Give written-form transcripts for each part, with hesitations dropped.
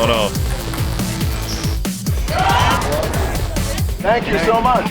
going on? Thank you so much.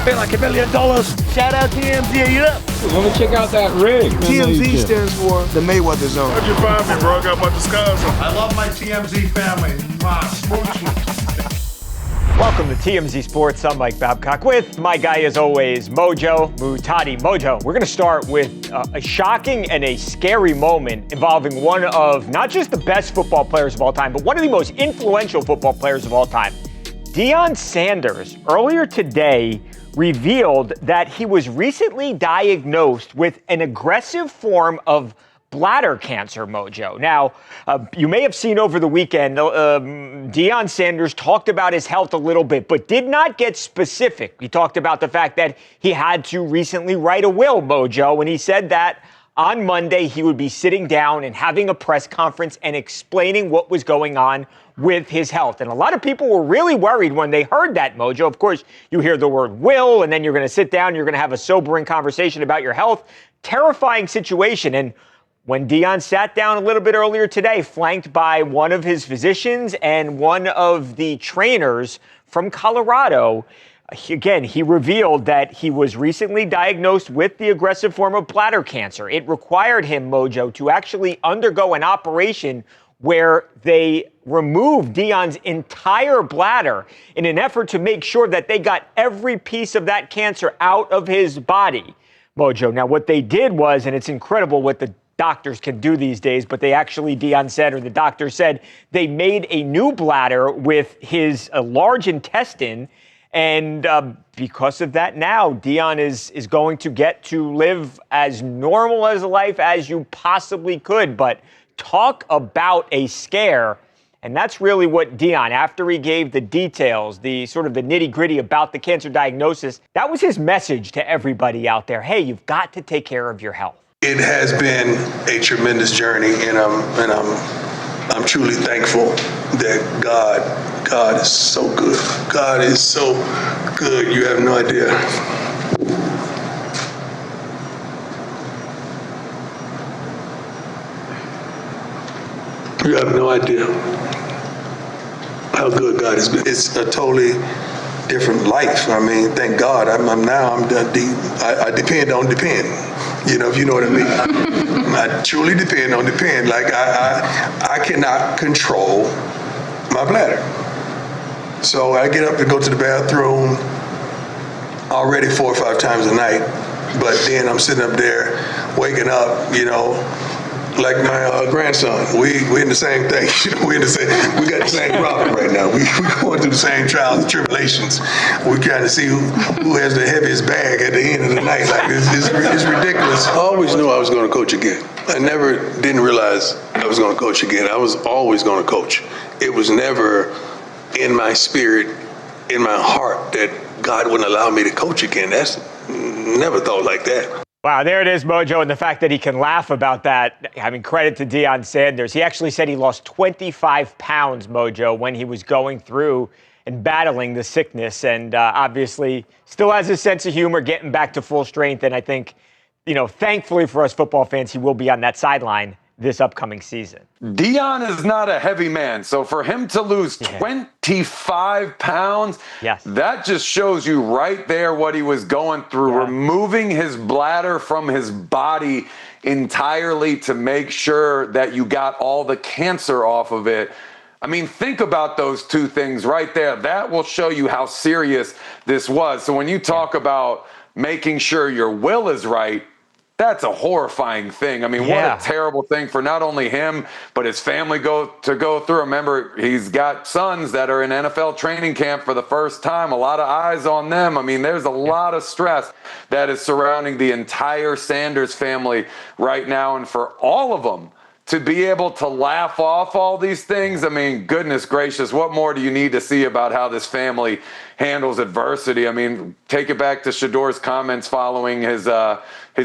Pay like $1 million. Shout out TMZ, you up? Let me check out that rig. TMZ stands for the Mayweather Zone. How'd you find me, bro? I got my disguise on. I love my TMZ family. Welcome to TMZ Sports. I'm Mike Babcock with my guy, as always, Mojo Muhtadi. Mojo, we're going to start with a shocking and a scary moment involving one of not just the best football players of all time, but one of the most influential football players of all time. Deion Sanders, earlier today, revealed that he was recently diagnosed with an aggressive form of bladder cancer, Mojo. Now, you may have seen over the weekend, Deion Sanders talked about his health a little bit, but did not get specific. He talked about the fact that he had to recently write a will, Mojo, and he said that on Monday he would be sitting down and having a press conference and explaining what was going on with his health. And a lot of people were really worried when they heard that, Mojo. Of course, you hear the word will, and then you're going to sit down, you're going to have a sobering conversation about your health. Terrifying situation. And when Deion sat down a little bit earlier today, flanked by one of his physicians and one of the trainers from Colorado, he revealed that he was recently diagnosed with the aggressive form of bladder cancer. It required him, Mojo, to actually undergo an operation where they removed Deion's entire bladder in an effort to make sure that they got every piece of that cancer out of his body, Mojo. Now, what they did was, and it's incredible what the doctors can do these days, but they actually, Deion said, or the doctor said, they made a new bladder with his large intestine. And because of that now, Deion is going to get to live as normal as a life as you possibly could. But talk about a scare. And that's really what Deion, after he gave the details, the sort of the nitty-gritty about the cancer diagnosis, that was his message to everybody out there. Hey, you've got to take care of your health. It has been a tremendous journey, and I'm truly thankful that God is so good. God is so good. You have no idea. You have no idea how good God has been. It's a totally different life. I mean, thank God. I'm deep. I depend. You know, if you know what I mean. I truly depend. Like I cannot control my bladder. So I get up and go to the bathroom already 4 or 5 times a night. But then I'm sitting up there, waking up, you know, like my grandson. We in the same thing. We got the same problem right now. We going through the same trials and tribulations. We're trying to see who has the heaviest bag at the end of the night. Like it's ridiculous. I always knew I was going to coach again. I didn't realize I was going to coach again. I was always going to coach. It was never in my spirit, in my heart, that God wouldn't allow me to coach again. That's never thought like that. Wow, there it is, Mojo, and the fact that he can laugh about that. I mean, credit to Deion Sanders. He actually said he lost 25 pounds, Mojo, when he was going through and battling the sickness, and obviously still has a sense of humor, getting back to full strength. And I think, you know, thankfully for us football fans, he will be on that sideline this upcoming season. Deion is not a heavy man, so for him to lose 25 pounds, that just shows you right there what he was going through, removing his bladder from his body entirely to make sure that you got all the cancer off of it. I mean, think about those two things right there. That will show you how serious this was. So when you talk about making sure your will is right, that's a horrifying thing. I mean, what a terrible thing for not only him, but his family to go through. Remember, he's got sons that are in NFL training camp for the first time. A lot of eyes on them. I mean, there's a lot of stress that is surrounding the entire Sanders family right now. And for all of them to be able to laugh off all these things, I mean, goodness gracious, what more do you need to see about how this family handles adversity? I mean, take it back to Shador's comments following his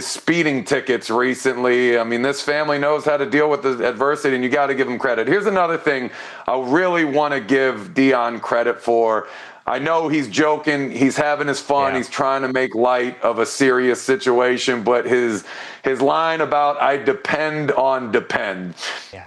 speeding tickets recently. I mean, this family knows how to deal with the adversity, and you got to give them credit. Here's another thing I really want to give Deion credit for. I know he's joking, he's having his fun, he's trying to make light of a serious situation, but his line about I depend on depend.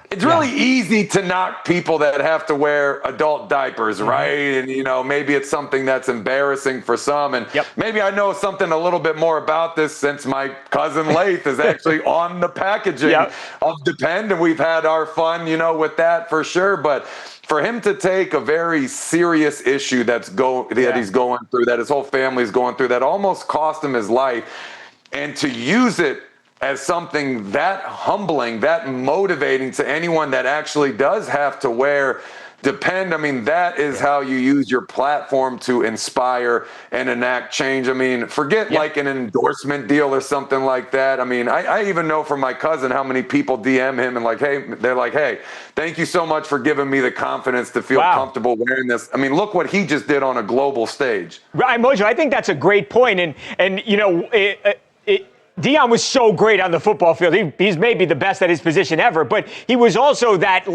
It's really easy to knock people that have to wear adult diapers, right? And, you know, maybe it's something that's embarrassing for some. And maybe I know something a little bit more about this since my cousin Laith is actually on the packaging of Depend, and we've had our fun, you know, with that for sure. But for him to take a very serious issue that he's going through, that his whole family is going through, that almost cost him his life, and to use it as something that humbling, that motivating to anyone that actually does have to wear Depend. I mean, that is how you use your platform to inspire and enact change. I mean, forget like an endorsement deal or something like that. I mean, I even know from my cousin how many people DM him and they're like, hey, thank you so much for giving me the confidence to feel comfortable wearing this. I mean, look what he just did on a global stage. Right, Mojo, I think that's a great point. And you know, Deion was so great on the football field. He's maybe the best at his position ever, but he was also that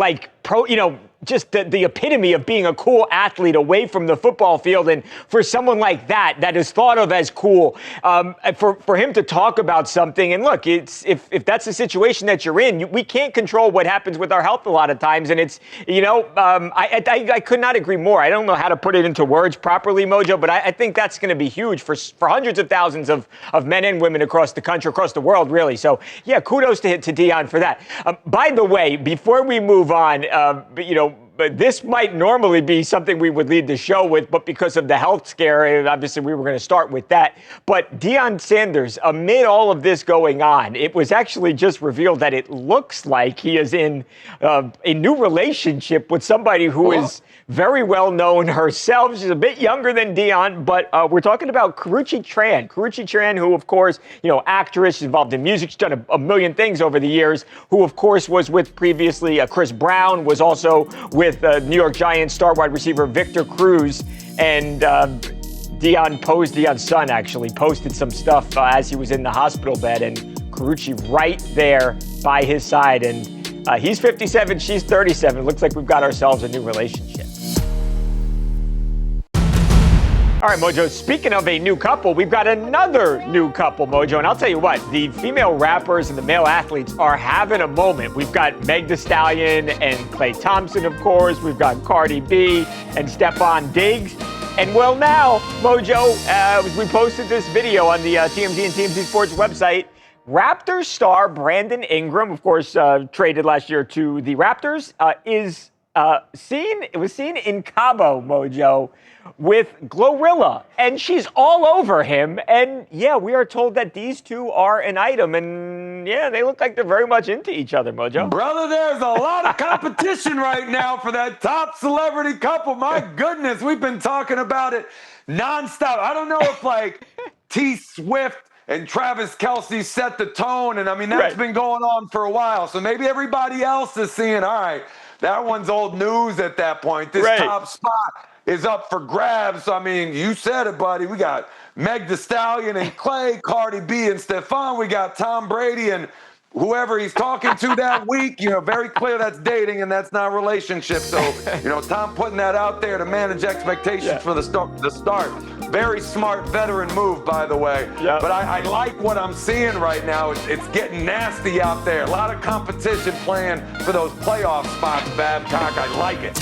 just the epitome of being a cool athlete away from the football field. And for someone like that is thought of as cool, for him to talk about something, and look, if that's the situation that you're in, we can't control what happens with our health a lot of times. And it's, you know, I could not agree more. I don't know how to put it into words properly, Mojo, but I think that's going to be huge for hundreds of thousands of men and women across the country, across the world, really. So, yeah, kudos to Deion for that. By the way, before we move on, you know, but this might normally be something we would lead the show with, but because of the health scare, obviously we were going to start with that. But Deion Sanders, amid all of this going on, it was actually just revealed that it looks like he is in a new relationship with somebody who is very well known herself. She's a bit younger than Deion, but we're talking about Karrueche Tran. Karrueche Tran, who, of course, you know, actress, she's involved in music, she's done a million things over the years, who, of course, was with previously Chris Brown, was also with New York Giants star wide receiver Victor Cruz, and Deion's son actually posted some stuff as he was in the hospital bed, and Karrueche right there by his side, and he's 57, she's 37. It looks like we've got ourselves a new relationship. All right, Mojo, speaking of a new couple, we've got another new couple, Mojo. And I'll tell you what, the female rappers and the male athletes are having a moment. We've got Meg Thee Stallion and Klay Thompson, of course. We've got Cardi B and Stephon Diggs. And well, now, Mojo, we posted this video on the TMZ and TMZ Sports website. Raptors star Brandon Ingram, of course, traded last year to the Raptors, was seen in Cabo, Mojo, with Glorilla, and she's all over him. And yeah, we are told that these two are an item, and yeah, they look like they're very much into each other, Mojo. Brother, there's a lot of competition right now for that top celebrity couple. My goodness, we've been talking about it nonstop. I don't know if like T Swift and Travis Kelce set the tone, and I mean, that's been going on for a while. So maybe everybody else is seeing, all right, that one's old news at that point. This top spot is up for grabs. I mean, you said it, buddy. We got Meg Thee Stallion and Klay, Cardi B and Stephon. We got Tom Brady and whoever he's talking to that week. You know, very clear that's dating and that's not relationship. So, you know, Tom putting that out there to manage expectations for the start. Very smart veteran move, by the way. But I like what I'm seeing right now. It's getting nasty out there. A lot of competition playing for those playoff spots, Babcock. I like it.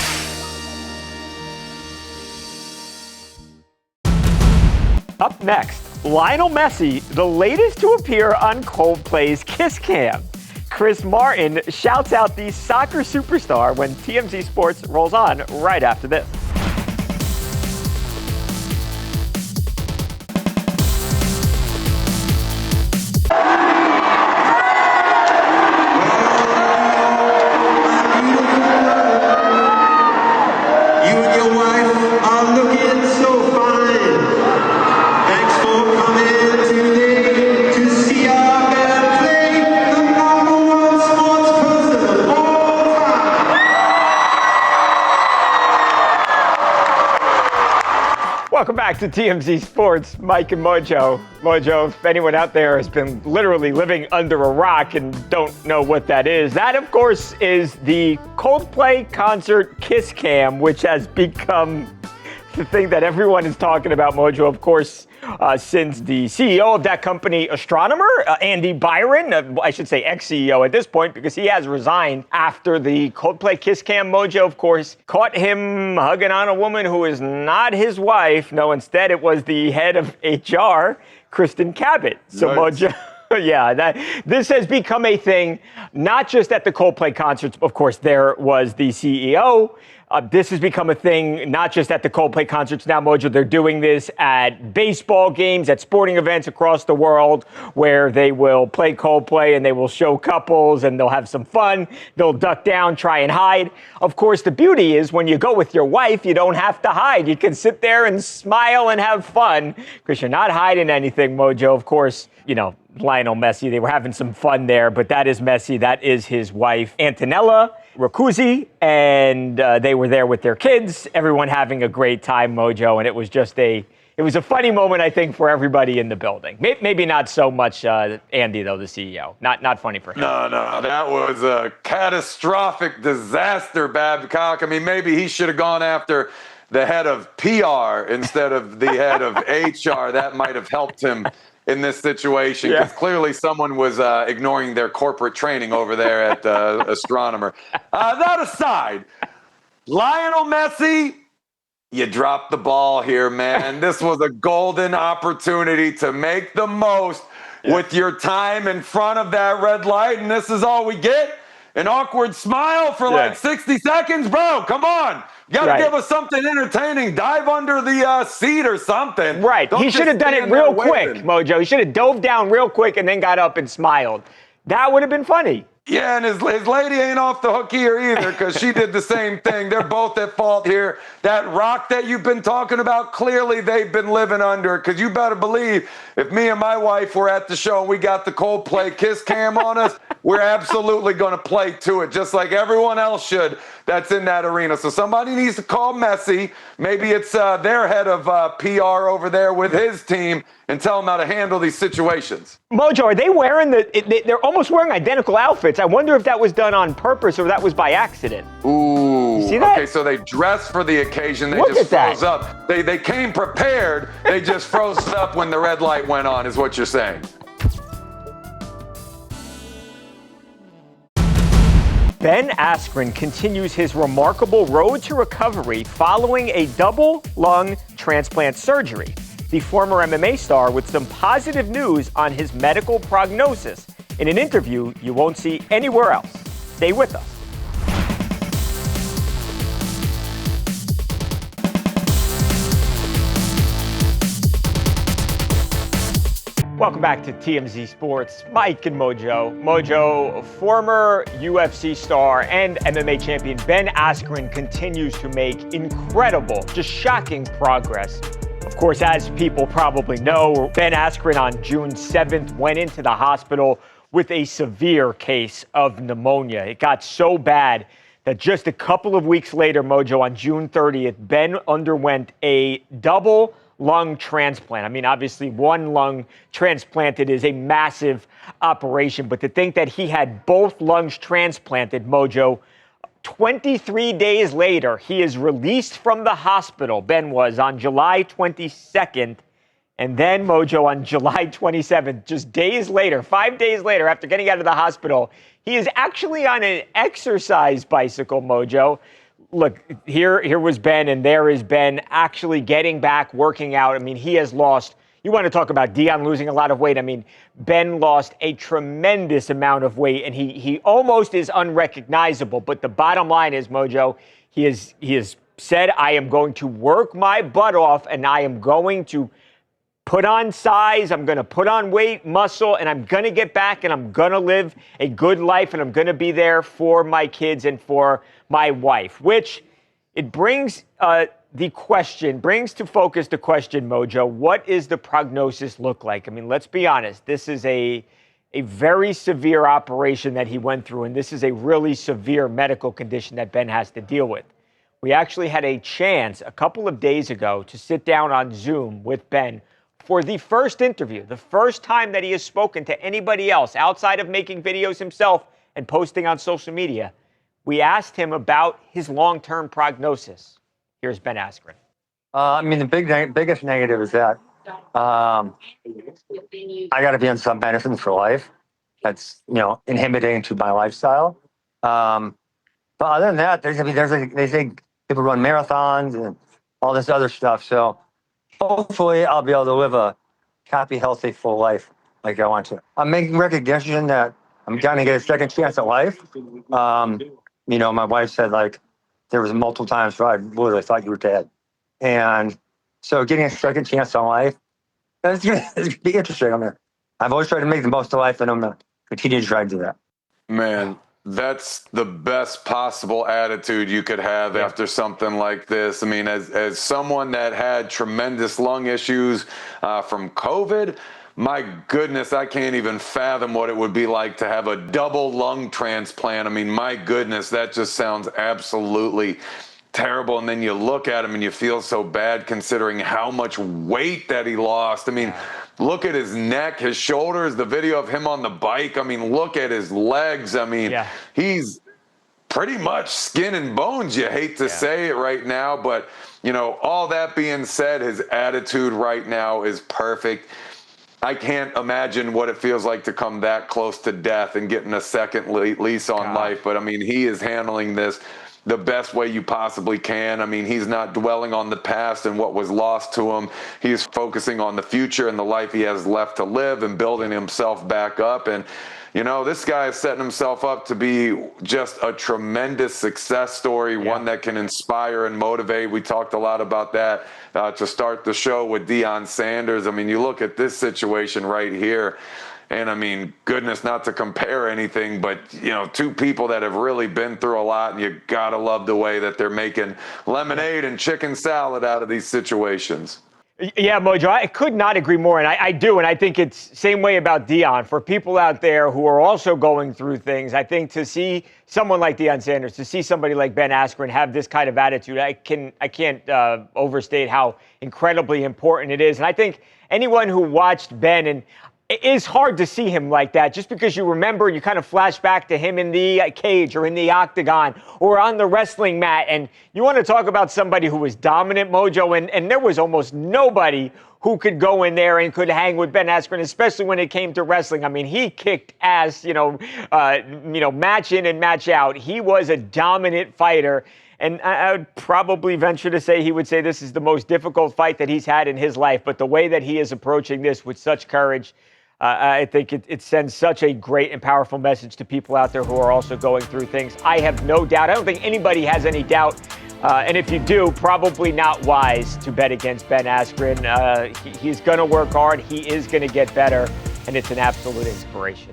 Up next, Lionel Messi, the latest to appear on Coldplay's Kiss Cam. Chris Martin shouts out the soccer superstar when TMZ Sports rolls on right after this. Welcome back to TMZ Sports, Mike and Mojo. Mojo, if anyone out there has been literally living under a rock and don't know what that is, that, of course, is the Coldplay concert Kiss Cam, which has become the thing that everyone is talking about, Mojo, of course, since the CEO of that company, Astronomer, Andy Byron, I should say ex-CEO at this point, because he has resigned after the Coldplay kiss cam. Mojo, of course, caught him hugging on a woman who is not his wife. No, instead it was the head of HR, Kristen Cabot. So nice. Mojo... Yeah, this has become a thing, not just at the Coldplay concerts. Of course, there was the CEO. This has become a thing, not just at the Coldplay concerts. Now, Mojo, they're doing this at baseball games, at sporting events across the world, where they will play Coldplay and they will show couples and they'll have some fun. They'll duck down, try and hide. Of course, the beauty is when you go with your wife, you don't have to hide. You can sit there and smile and have fun because you're not hiding anything, Mojo. Of course, you know, Lionel Messi, they were having some fun there, but that is Messi. That is his wife, Antonella Ricuzzi, and they were there with their kids, everyone having a great time, Mojo, and it was just it was a funny moment, I think, for everybody in the building. Maybe not so much Andy, though, the CEO. Not funny for him. No, that was a catastrophic disaster, Babcock. I mean, maybe he should have gone after the head of PR instead of the head of HR. That might have helped him in this situation, because clearly someone was ignoring their corporate training over there at Astronomer. That aside, Lionel Messi, you dropped the ball here, man. This was a golden opportunity to make the most with your time in front of that red light, and this is all we get? An awkward smile for like 60 seconds? Bro, come on. You got to give us something entertaining. Dive under the seat or something. Right. He should have done it real quick, Mojo. He should have dove down real quick and then got up and smiled. That would have been funny. Yeah, and his lady ain't off the hook here either, because she did the same thing. They're both at fault here. That rock that you've been talking about, clearly they've been living under, because you better believe if me and my wife were at the show and we got the Coldplay kiss cam on us, we're absolutely going to play to it, just like everyone else should that's in that arena. So somebody needs to call Messi. Maybe it's their head of PR over there with his team and tell them how to handle these situations. Mojo, are they wearing they're almost wearing identical outfits. I wonder if that was done on purpose or that was by accident. Ooh. You see that? Okay, so they dressed for the occasion. They Look just at froze that. up. They came prepared. They just froze up when the red light went on, is what you're saying. Ben Askren continues his remarkable road to recovery following a double-lung transplant surgery. The former MMA star with some positive news on his medical prognosis in an interview you won't see anywhere else. Stay with us. Welcome back to TMZ Sports. Mike and Mojo. Mojo, former UFC star and MMA champion Ben Askren continues to make incredible, just shocking progress. Of course, as people probably know, Ben Askren on June 7th went into the hospital with a severe case of pneumonia. It got so bad that just a couple of weeks later, Mojo, on June 30th, Ben underwent a double-lung transplant. I mean, obviously, one lung transplanted is a massive operation, but to think that he had both lungs transplanted, Mojo, 23 days later, he is released from the hospital. Ben was on July 22nd, and then, Mojo, on July 27th, just days later, 5 days later, after getting out of the hospital, he is actually on an exercise bicycle, Mojo. Look, here was Ben, and there is Ben actually getting back, working out. I mean, he has lost, you want to talk about Deion losing a lot of weight. I mean, Ben lost a tremendous amount of weight, and he almost is unrecognizable. But the bottom line is, Mojo, he has said, I am going to work my butt off, and I am going to put on size, I'm going to put on weight, muscle, and I'm going to get back, and I'm going to live a good life, and I'm going to be there for my kids and for my wife, which it brings brings to focus the question, Mojo, what is the prognosis look like? I mean, let's be honest. This is a very severe operation that he went through, and this is a really severe medical condition that Ben has to deal with. We actually had a chance a couple of days ago to sit down on Zoom with Ben for the first interview, the first time that he has spoken to anybody else outside of making videos himself and posting on social media. We asked him about his long-term prognosis. Here's Ben Askren. I mean, the biggest negative is that I got to be on some medicines for life. That's inhibiting to my lifestyle. But other than that, they say people run marathons and all this other stuff. So hopefully, I'll be able to live a happy, healthy, full life like I want to. I'm making recognition that I'm going to get a second chance at life. My wife said there was multiple times where I literally thought you were dead. And so getting a second chance on life, it's going to be interesting. I've always tried to make the most of life, and I'm going to continue to try to do that. Man, that's the best possible attitude you could have after something like this. I mean, as someone that had tremendous lung issues from COVID, my goodness, I can't even fathom what it would be like to have a double-lung-transplant. I mean, my goodness, that just sounds absolutely terrible. And then you look at him and you feel so bad considering how much weight that he lost. I mean, look at his neck, his shoulders, the video of him on the bike. I mean, look at his legs. I mean, he's pretty much skin and bones. You hate to say it right now, but, all that being said, his attitude right now is perfect. I can't imagine what it feels like to come that close to death and getting a second lease on life. But, I mean, he is handling this the best way you possibly can. I mean, he's not dwelling on the past and what was lost to him. He's focusing on the future and the life he has left to live and building himself back up. And, this guy is setting himself up to be just a tremendous success story, one that can inspire and motivate. We talked a lot about that to start the show with Deion Sanders. I mean, you look at this situation right here. And I mean, goodness, not to compare anything, but, two people that have really been through a lot, and you got to love the way that they're making lemonade and chicken salad out of these situations. Yeah, Mojo, I could not agree more, and I do, and I think it's same way about Deion. For people out there who are also going through things, I think to see someone like Deion Sanders, to see somebody like Ben Askren have this kind of attitude, I can't overstate how incredibly important it is. And I think anyone who watched Ben, and it is hard to see him like that just because you remember, you kind of flash back to him in the cage or in the octagon or on the wrestling mat. And you want to talk about somebody who was dominant, Mojo, and there was almost nobody who could go in there and could hang with Ben Askren, especially when it came to wrestling. I mean, he kicked ass, match in and match out. He was a dominant fighter. And I would probably venture to say he would say this is the most difficult fight that he's had in his life. But the way that he is approaching this with such courage, I think it sends such a great and powerful message to people out there who are also going through things. I have no doubt. I don't think anybody has any doubt. And if you do, probably not wise to bet against Ben Askren. He's going to work hard. He is going to get better. And it's an absolute inspiration.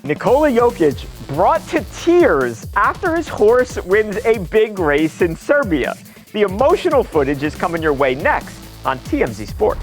Nicola Joic brought to tears after his horse wins a big race in Serbia. The emotional footage is coming your way next on TMZ Sports.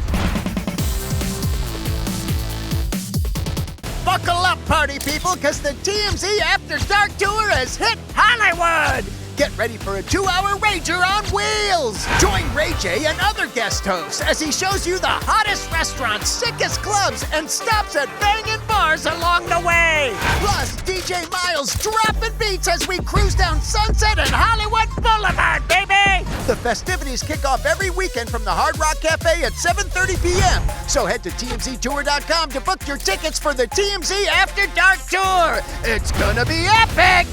Buckle up, party people, because the TMZ After Dark Tour has hit Hollywood! Get ready for a 2-hour rager on wheels! Join Ray J and other guest hosts as he shows you the hottest restaurants, sickest clubs, and stops at banging bars along the way! Plus, DJ Miles dropping beats as we cruise down Sunset and Hollywood Boulevard, baby! The festivities kick off every weekend from the Hard Rock Cafe at 7:30 p.m. So head to TMZTour.com to book your tickets for the TMZ After Dark Tour! It's gonna be epic!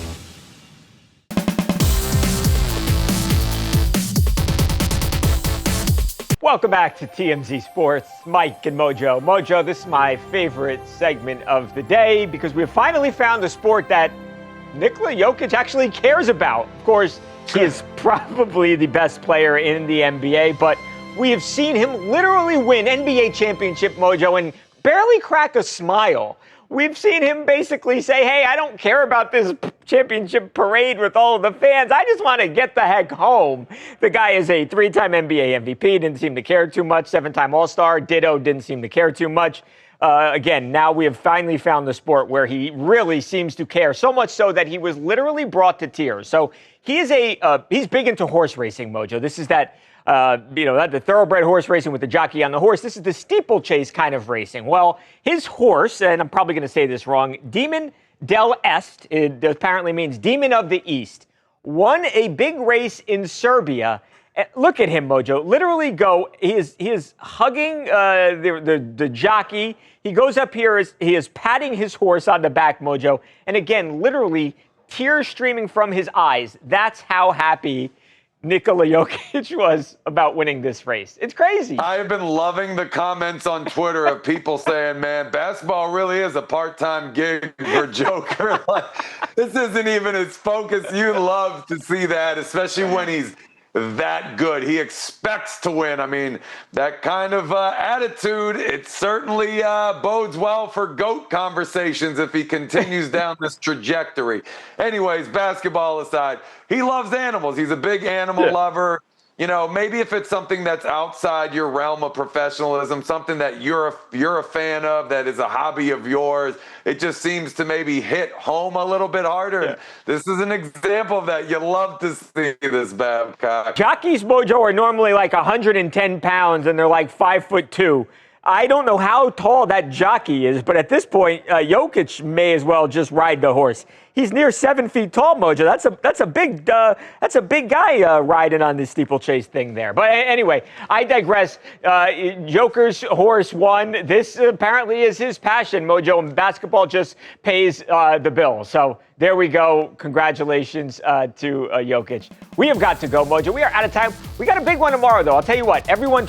Welcome back to TMZ Sports. Mike and Mojo. Mojo, this is my favorite segment of the day because we have finally found a sport that Nicola Jokic actually cares about. Of course, he is probably the best player in the NBA, but we have seen him literally win NBA championship, Mojo, and barely crack a smile. We've seen him basically say, hey, I don't care about this championship parade with all of the fans. I just want to get the heck home. The guy is a 3-time NBA MVP, didn't seem to care too much. 7-time All-Star, ditto, didn't seem to care too much. Again, now we have finally found the sport where he really seems to care, so much so that he was literally brought to tears. So he's big into horse racing, Mojo. This is that the thoroughbred horse racing with the jockey on the horse. This is the steeplechase kind of racing. Well, his horse, and I'm probably going to say this wrong, Demon del Est, it apparently means Demon of the East, won a big race in Serbia. Look at him, Mojo. Literally he is hugging the jockey. He goes up here, he is patting his horse on the back, Mojo. And again, literally tears streaming from his eyes. That's how happy Nicola Joic was about winning this race. It's crazy. I have been loving the comments on Twitter of people saying, man, basketball really is a part-time gig for Joker. Like, this isn't even his focus. You love to see that, especially when he's that good. He expects to win. I mean, that kind of attitude, it certainly bodes well for GOAT conversations if he continues down this trajectory. Anyways, basketball aside, he loves animals. He's a big animal lover. You know, maybe if it's something that's outside your realm of professionalism, something that you're a fan of, that is a hobby of yours, it just seems to maybe hit home a little bit harder. Yeah. This is an example of that. You love to see this, Babcock. Jockeys, Mojo, are normally like 110 pounds, and they're like 5'2". I don't know how tall that jockey is, but at this point, Jokic may as well just ride the horse. He's near 7 feet tall, Mojo. That's a big guy riding on this steeplechase thing there. But anyway, I digress. Joker's horse won. This apparently is his passion, Mojo, and basketball just pays the bill. So there we go. Congratulations to Jokic. We have got to go, Mojo. We are out of time. We got a big one tomorrow, though. I'll tell you what. Everyone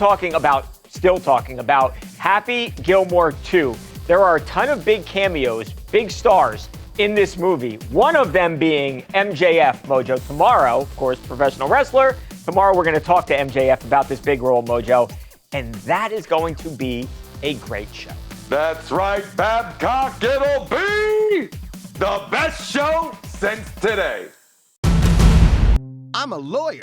still talking about Happy Gilmore 2. There are a ton of big cameos, big stars in this movie. One of them being MJF, Mojo. Tomorrow, of course, professional wrestler. Tomorrow we're going to talk to MJF about this big role, Mojo. And that is going to be a great show. That's right, Babcock. It'll be the best show since today. I'm a lawyer.